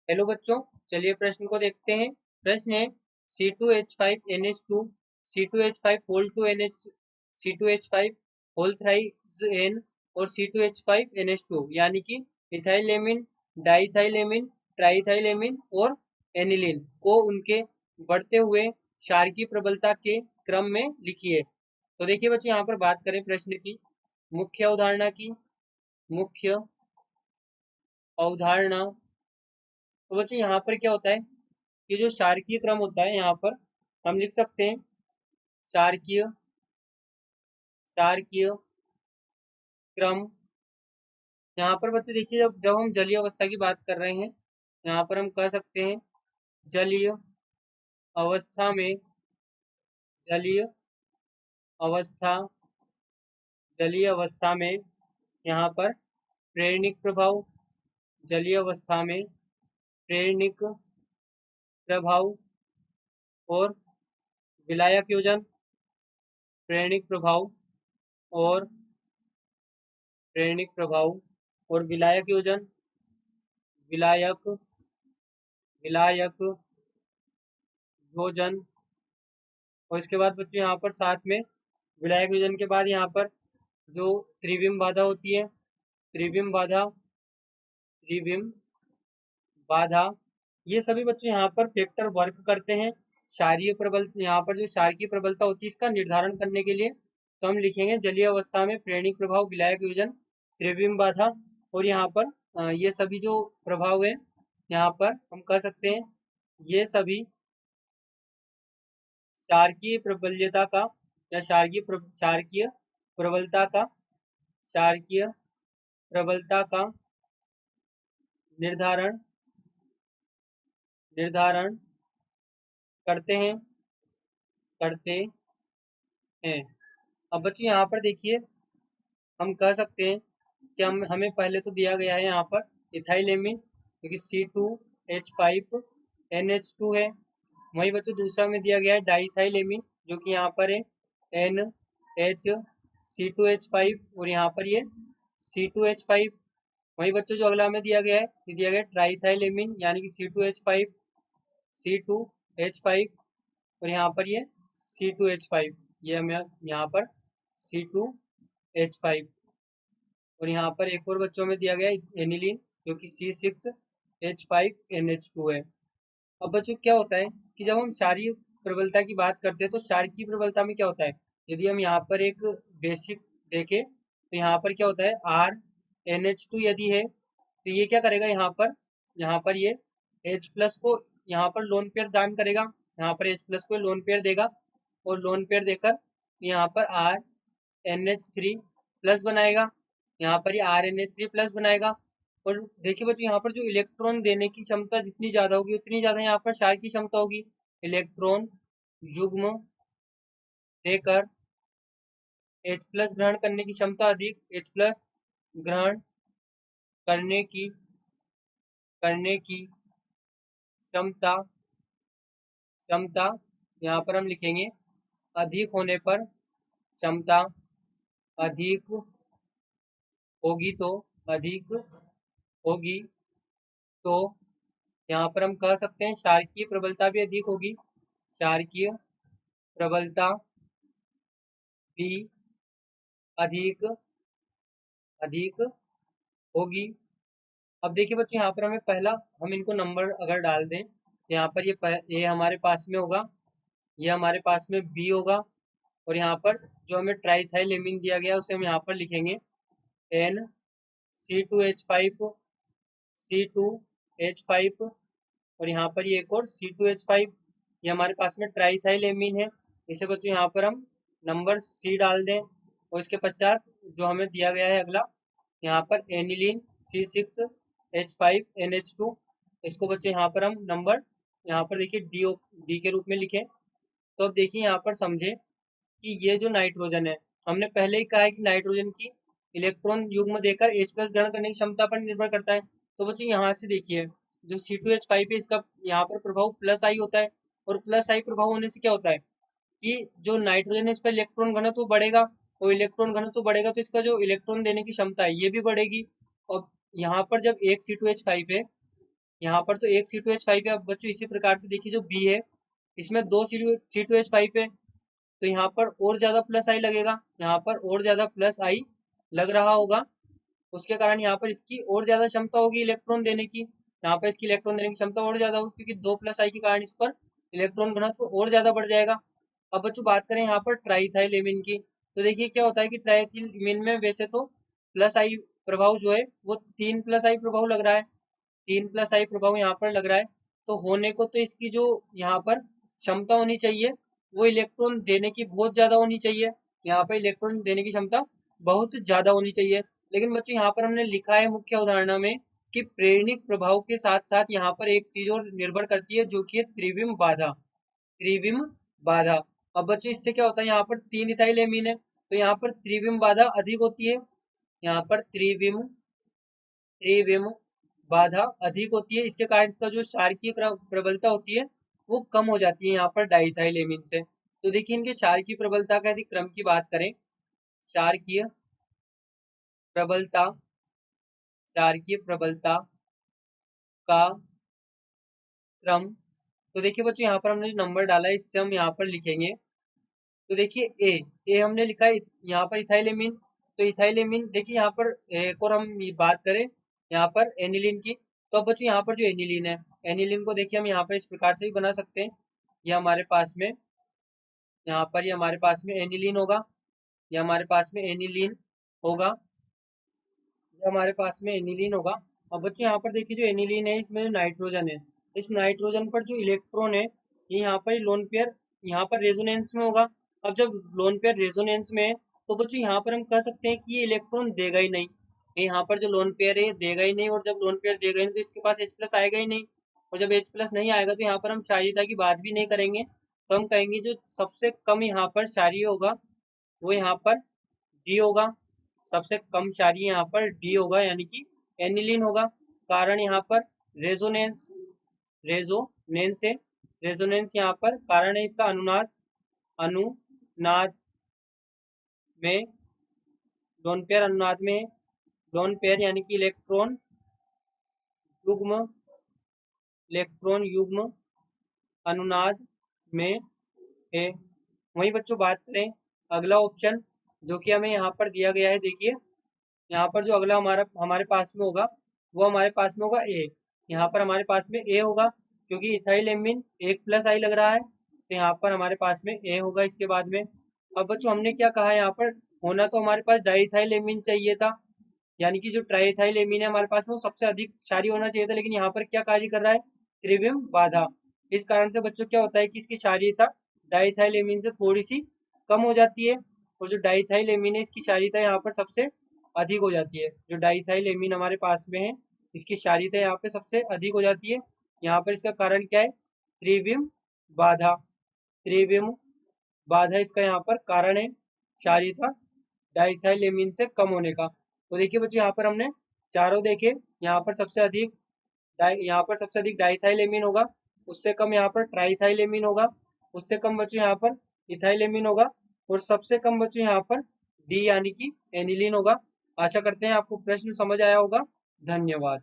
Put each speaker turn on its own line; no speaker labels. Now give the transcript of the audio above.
Hello बच्चों, चलिए प्रश्न को देखते हैं। प्रश्न है C2H5NH2 C2H5 whole two NH C2H5 whole thrice N और C2H5NH2 यानी कि इथाइलेमिन, डाइथाइलेमिन, ट्राइथाइलेमिन और एनिलीन को उनके बढ़ते हुए क्षार की प्रबलता के क्रम में लिखिए। तो देखिए बच्चों, यहाँ पर बात करें प्रश्न की मुख्य अवधारणा की। मुख्य अवधारणा, तो बच्चों यहाँ पर क्या होता है, ये जो क्षारकीय क्रम होता है यहाँ पर हम लिख सकते हैं क्षारकीय क्षारकीय क्रम। यहाँ पर बच्चों देखिए, जब जब हम जलीय अवस्था की बात कर रहे हैं, यहाँ पर हम कह सकते हैं जलीय अवस्था में जलीय अवस्था जलीय अवस्था में यहाँ पर प्रेरणिक प्रभाव, जलीय अवस्था में प्रेरणिक प्रभाव और विलायक योजन, प्रेरणिक प्रभाव और प्रेरणिक प्रभाव और विलायक योजन, विलायक विलायक योजन। और इसके बाद बच्चों यहाँ पर साथ में विलायक योजन के बाद यहाँ पर जो त्रिविम बाधा होती है, त्रिविम बाधा त्रिविम बाधा, ये सभी बच्चों यहाँ पर फैक्टर वर्क करते हैं क्षारीय प्रबल, यहाँ पर जो क्षार की प्रबलता होती है इसका निर्धारण करने के लिए। तो हम लिखेंगे जलीय अवस्था में प्रेरणिक प्रभाव, विलायक योजन, त्रिविम बाधा। और यहाँ पर ये सभी जो प्रभाव है यहाँ पर हम कह सकते हैं ये सभी क्षारकीय प्रबल्यता का या क्षारकीय प्रबलता का क्षारकीय प्रबलता का निर्धारण निर्धारण करते हैं। अब बच्चों यहाँ पर देखिए, हम कह सकते हैं कि हमें पहले तो दिया गया है यहाँ पर इथाइलेमिन, क्योंकि C2H5NH2 है। वही बच्चों दूसरा में दिया गया है डाइथाइलेमिन, जो कि यहाँ पर है NH C2H5 और यहाँ पर ये C2H5। वही बच्चों जो अगला में दिया गया है, ये दिया गया है ट्राइथाइलेमिन, यानी कि C2H5 और यहाँ पर ये C2H5, ये हमें यहाँ पर C2H5। और यहाँ पर एक और बच्चों में दिया गया है एनिलीन, जो कि C6H5NH2 है। अब बच्चों क्या होता है कि जब हम क्षारीय प्रबलता की बात करते हैं तो क्षार की प्रबलता में क्या होता है, यदि हम यहाँ पर एक बेसिक देखें तो यहाँ पर क्या होता है RNH2 यदि है तो ये क्या करेगा, यहाँ पर ये H प्लस को यहाँ पर लोन पेयर दान करेगा, यहाँ पर H प्लस को लोन पेयर देगा और लोन पेयर देकर यहाँ पर RNH3 प्लस बनाएगा, यहाँ पर ये RNH3 प्लस बनाएगा। और देखिए बच्चों, यहाँ पर जो इलेक्ट्रॉन देने की क्षमता जितनी ज्यादा होगी उतनी ज्यादा यहाँ पर क्षार की क्षमता होगी। इलेक्ट्रॉन युग्म देकर H प्लस ग्रहण करने की क्षमता अधिक, H प्लस ग्रहण करने की क्षमता क्षमता यहाँ पर हम लिखेंगे अधिक होने पर क्षमता अधिक होगी तो अधिक होगी तो यहाँ पर हम कह सकते हैं क्षारकीय प्रबलता भी अधिक होगी, क्षारकीय प्रबलता भी अधिक अधिक होगी। अब देखिए बच्चों, यहाँ पर हमें पहला, हम इनको नंबर अगर डाल दें तो यहाँ पर ये हमारे पास में होगा, ये हमारे पास में B होगा। और यहाँ पर जो हमें ट्राइथाइलेमिन दिया गया उसे हम यहाँ पर लिखेंगे C2H5 और यहाँ पर ये एक और C2H5, ये हमारे पास में ट्राइथाइलेमिन है। इसे बच्चों यहाँ पर हम नंबर C डाल दें और इसके पश्चात जो हमें दिया गया है अगला, यहाँ पर एनिलीन C6H5NH2, इसको बच्चों यहाँ पर हम नंबर, यहाँ पर देखिए डी के रूप में लिखें। तो अब देखिए यहाँ पर समझे कि ये जो नाइट्रोजन है, हमने पहले ही कहा है कि नाइट्रोजन की इलेक्ट्रॉन युग्म देकर H प्लस ग्रहण करने की क्षमता पर निर्भर करता है। तो बच्चों यहाँ से देखिए जो C2H5 है इसका यहाँ पर प्रभाव प्लस आई होता है, और प्लस आई प्रभाव होने से क्या होता है कि जो नाइट्रोजन है इस पर इलेक्ट्रॉन घनत्व बढ़ेगा, और इलेक्ट्रॉन घनत्व बढ़ेगा तो इसका जो इलेक्ट्रॉन देने की क्षमता है ये भी बढ़ेगी। और यहाँ पर जब एक C2H5 है यहाँ पर तो एक C2H5 है। अब बच्चों इसी प्रकार से देखिए जो बी है इसमें दो C2H5 है, तो यहाँ पर और ज्यादा प्लस आई लगेगा, यहाँ पर और ज्यादा प्लस आई लग रहा होगा, उसके कारण यहाँ पर इसकी और ज्यादा क्षमता होगी इलेक्ट्रॉन देने की, यहाँ पर इसकी इलेक्ट्रॉन देने की क्षमता और ज्यादा होगी क्योंकि दो प्लस आई के कारण इस पर इलेक्ट्रॉन घनत्व और ज्यादा बढ़ जाएगा। अब बच्चों बात करें यहाँ पर ट्राइथाइलेमिन की, तो देखिए क्या होता है कि ट्राइथाइलेमिन में वैसे तो प्लस आई प्रभाव जो है वो 3 प्लस आई प्रभाव लग रहा है, 3 प्लस आई प्रभाव यहाँ पर लग रहा है, तो होने को तो इसकी जो यहाँ पर क्षमता होनी चाहिए वो इलेक्ट्रॉन देने की बहुत ज्यादा होनी चाहिए, यहाँ पर इलेक्ट्रॉन देने की क्षमता बहुत ज्यादा होनी चाहिए। लेकिन बच्चों यहाँ पर हमने लिखा है मुख्य उदाहरण में कि प्रेरणिक प्रभाव के साथ साथ यहाँ पर एक चीज और निर्भर करती है जो कि है त्रिविम बाधा, त्रिविम बाधा। अब बच्चों इससे क्या होता है, यहाँ पर 3 इथाइल एमीन है तो यहाँ पर त्रिविम बाधा अधिक होती है, यहाँ पर त्रिविम त्रिविम बाधा अधिक होती है, इसके कारण इसका जो क्षारकीय प्रबलता होती है वो कम हो जाती है यहाँ पर डाइथाइलेमिन से। तो देखिए इनके क्षारकीय प्रबलता का यदि क्रम की बात करें, क्षारकीय प्रबलता, क्षारकीय प्रबलता का क्रम, तो देखिए बच्चों यहाँ पर हमने जो नंबर डाला है इससे हम यहाँ पर लिखेंगे, तो देखिए ए हमने लिखा है यहाँ पर इथाइलेमिन, तो इथाइलेमिन देखिए यहाँ पर एक और हम बात करें यहाँ पर एनिलीन की, तो अब बच्चों यहाँ पर जो एनिलीन है, एनिलीन को देखिए हम यहाँ पर इस प्रकार से भी बना सकते हैं, ये हमारे पास में यहाँ पर ये हमारे पास में एनिलीन होगा, ये हमारे पास में एनिलीन होगा, ये हमारे पास में एनिलीन होगा। अब बच्चों यहाँ पर देखिए जो एनिलीन है इसमें जो नाइट्रोजन है, इस नाइट्रोजन पर जो इलेक्ट्रॉन है ये यहाँ पर लोन पेयर यहाँ पर रेजोनेंस में होगा। अब जब लोन पेयर रेजोनेंस में है तो बच्चों यहाँ पर हम कह सकते हैं कि ये इलेक्ट्रॉन देगा ही नहीं, ये यहाँ पर जो लोन पेयर है ये देगा ही नहीं, और जब लोन पेयर देगा ही नहीं तो इसके पास H प्लस आएगा ही नहीं, और जब H प्लस नहीं आएगा तो यहाँ पर हम क्षारीयता की बात भी नहीं करेंगे, तो हम कहेंगे जो सबसे कम यहाँ पर क्षारीय होगा वो यहाँ पर डी होगा, सबसे कम क्षारीय यहाँ पर डी होगा यानी कि एनिलीन होगा। कारण यहाँ पर रेजोनेंस, रेजोनेंस है, रेजोनेंस यहाँ पर कारण है इसका अनुनाद, अनुनाद में लोन पेयर अनुनाद में, लोन पेयर यानी कि युग्म इलेक्ट्रॉन युग्म अनुनाद में है। वहीं बच्चों बात करें अगला ऑप्शन जो कि हमें यहाँ पर दिया गया है, देखिए यहाँ पर जो अगला हमारे पास में होगा वो हमारे पास में होगा ए, यहाँ पर हमारे पास में ए होगा क्योंकि इथाइलेमिन 1 प्लस आई लग रहा है, तो यहाँ पर हमारे पास में ए होगा इसके बाद में। अब बच्चों हमने क्या कहा, यहाँ पर होना तो हमारे पास डाइथाइलेमिन चाहिए था, यानी कि जो ट्राइथाइलेमिन है हमारे पास में वो सबसे अधिक क्षारीय होना चाहिए था, लेकिन यहाँ पर क्या कार्य कर रहा है, त्रिविम बाधा। इस कारण से बच्चों क्या होता है कि इसकी क्षारीयता डाइथाइलेमिन से थोड़ी सी कम हो जाती है, और जो डाइथाइलेमिन है इसकी क्षारीयता यहाँ पर सबसे अधिक हो जाती है, जो डाइथाइलेमिन हमारे पास में है इसकी क्षारीयता यहाँ पे सबसे अधिक हो जाती है। यहाँ पर इसका कारण क्या है, त्रिविम बाधा, त्रिविम बाधा इसका यहाँ पर कारण है क्षारीयता डाइथाइलेमिन से कम होने का। तो देखिए बच्चों यहाँ पर हमने चारों देखे, यहाँ पर सबसे अधिक डाइथाइलेमिन होगा, उससे कम यहाँ पर ट्राइथाइलेमिन होगा, उससे कम बच्चों यहाँ पर इथाइलेमिन होगा, और सबसे कम बच्चों यहाँ पर डी यानी कि एनिलीन होगा। आशा करते हैं आपको प्रश्न समझ आया होगा। धन्यवाद।